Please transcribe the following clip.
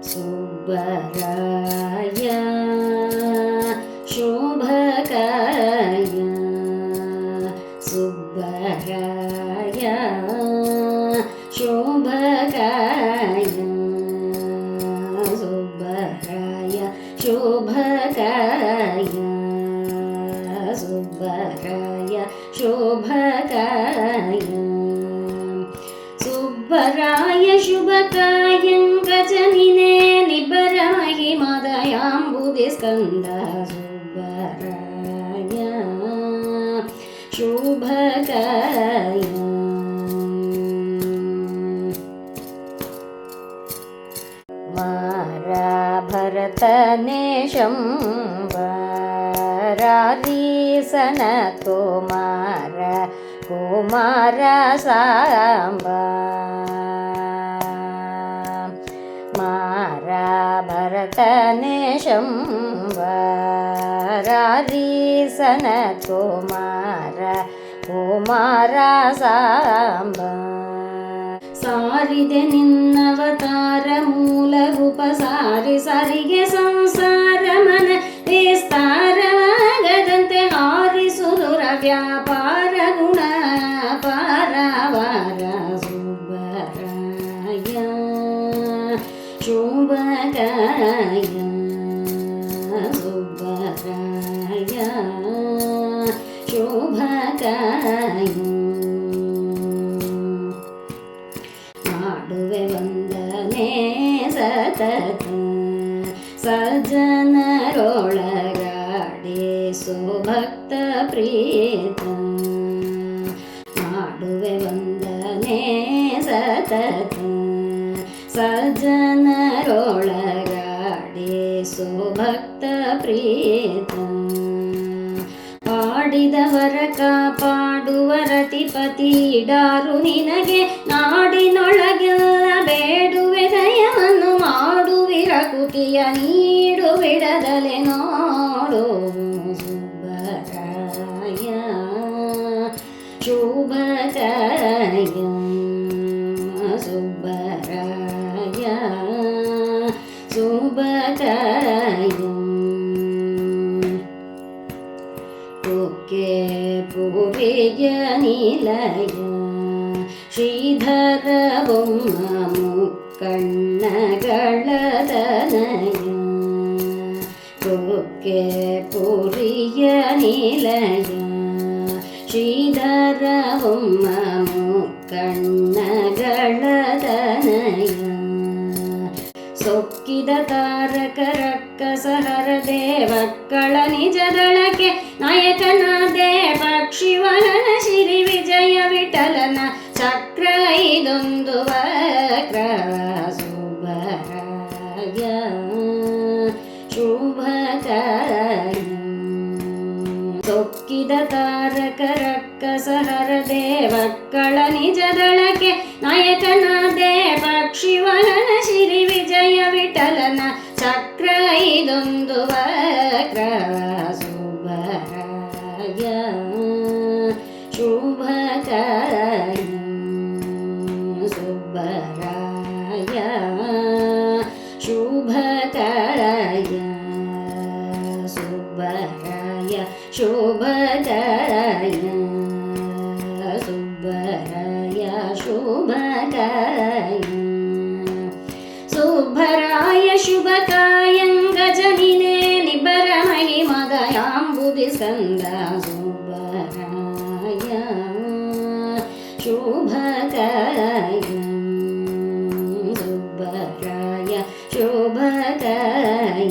सुब्बराय शुभकाय सुब्बराय शुभकाय सुब्बराय शुभकाय सुब्बराय शुभकाय सुब्बराय शुभकायं गजनिने निबरमहिमदयाम्बुधिस्कन्द सुब्बराय शुभकाय भरतनेशं वरारीसन कुमार सांबा भरतनेशं वरारीसन कुमार सांबा सारिದೆ ನಿನ್ನವತಾರ ಮೂಲ ರೂಪ ಸಾರಿ ಸಾರಿಗೆ ಸಂಸಾರ ಮನ ವಿಸ್ತಾರವಾಗದಂತೆ ಹಾರಿಸುದುರ ವ್ಯಾಪಾರ ಗುಣ ಪಾರವಾರ ಸುಬ್ಬರಾಯ ಶುಭಕಾಯ ಸುಬ್ಬರಾಯ ಶುಭಕಾಯ ಮಾಡುವೆ ವಂದನೆ ಸತತ ಸಜ್ಜನರೊಳಗಾಡಿಸೋ ಭಕ್ತ ಪ್ರೀತ ಮಾಡುವೆ ವಂದನೆ ಸತತ ಸಜ್ಜನರೊಳಗಾಡಿಸೋ ಭಕ್ತ ಪ್ರೀತ ಪಾಡಿದವರ ಕಾಪಾಡುವ ರತಿಪತಿ ಡಾರು ನಿನಗೆ ನಾಡಿನೊಳಗೆಲ್ಲ ಬೇಡುವೆ ದಯವನ್ನು ಮಾಡುವಿರ ಕುಟಿಯ ನೀಡು ಬಿಡದಲೆ ನೋಡು ಸುಬ್ಬರಾಯ ಶುಭಕಾಯ ಸುಬ್ಬರಾಯ ಶುಭಕಾಯ ಕುಕ್ಕೆ ಪುರಿಯ ನಿಲಯ ಶ್ರೀಧರ ಬೊಮ್ಮ ಮುಕ್ಕಣ್ಣಗಳದನಯ ಕುಕ್ಕೆ ಪುರಿಯ ನಿಲಯ ಶ್ರೀಧರ ಬೊಮ್ಮ ಮುಕ್ಕಣ್ಣಗಳದನಯ ಸೊಕ್ಕಿದ ತಾರಕ ರಕ್ಕಸಹರ ದೇವಕ್ಕಳ ನಿಜದಳಕೆ ನಾಯಕನಾದೆ ಪಕ್ಷಿವಲನ ಶ್ರೀ ವಿಜಯ ವಿಠಲನ ಚಕ್ರ ಇದೊಂದು ವಕ್ರ ಸುಬ್ಬರಾಯ ಶುಭಕಾಯ ಸೊಕ್ಕಿದ ತಾರಕ ರಕ್ಕಸಹರ ದೇವಕ್ಕಳ ನಿಜದಳಕೆ ನಾಯಕನಾದೆ ಪಕ್ಷಿವಲನ ಶ್ರೀ ವಿಜಯ ವಿಠಲನ ಚಕ್ರ ಇದೊಂದು ವಕ್ರ ಸುಬ್ಬರಾಯ ಶುಭಕಾಯ ಸುಬ್ಬರಾಯ ಶುಭಕಾಯ ಸುಬ್ಬರಾಯ ಶುಭಕಾಯ ಸುಬ್ಬರಾಯ ಶುಭಕಾಯ ಸುಬ್ಬರಾಯ ಶುಭಕಾಯಂ ಗಜನಿನೇ ನಿಬ್ಬರ ಮಹಿಮದಯಾಂಬುಧಿಸ್ಕಂದ ಸುಬ್ಬರಾಯ ಶುಭಕಾಯ ಸುಬ್ಬರಾಯ ಶುಭಕಾಯ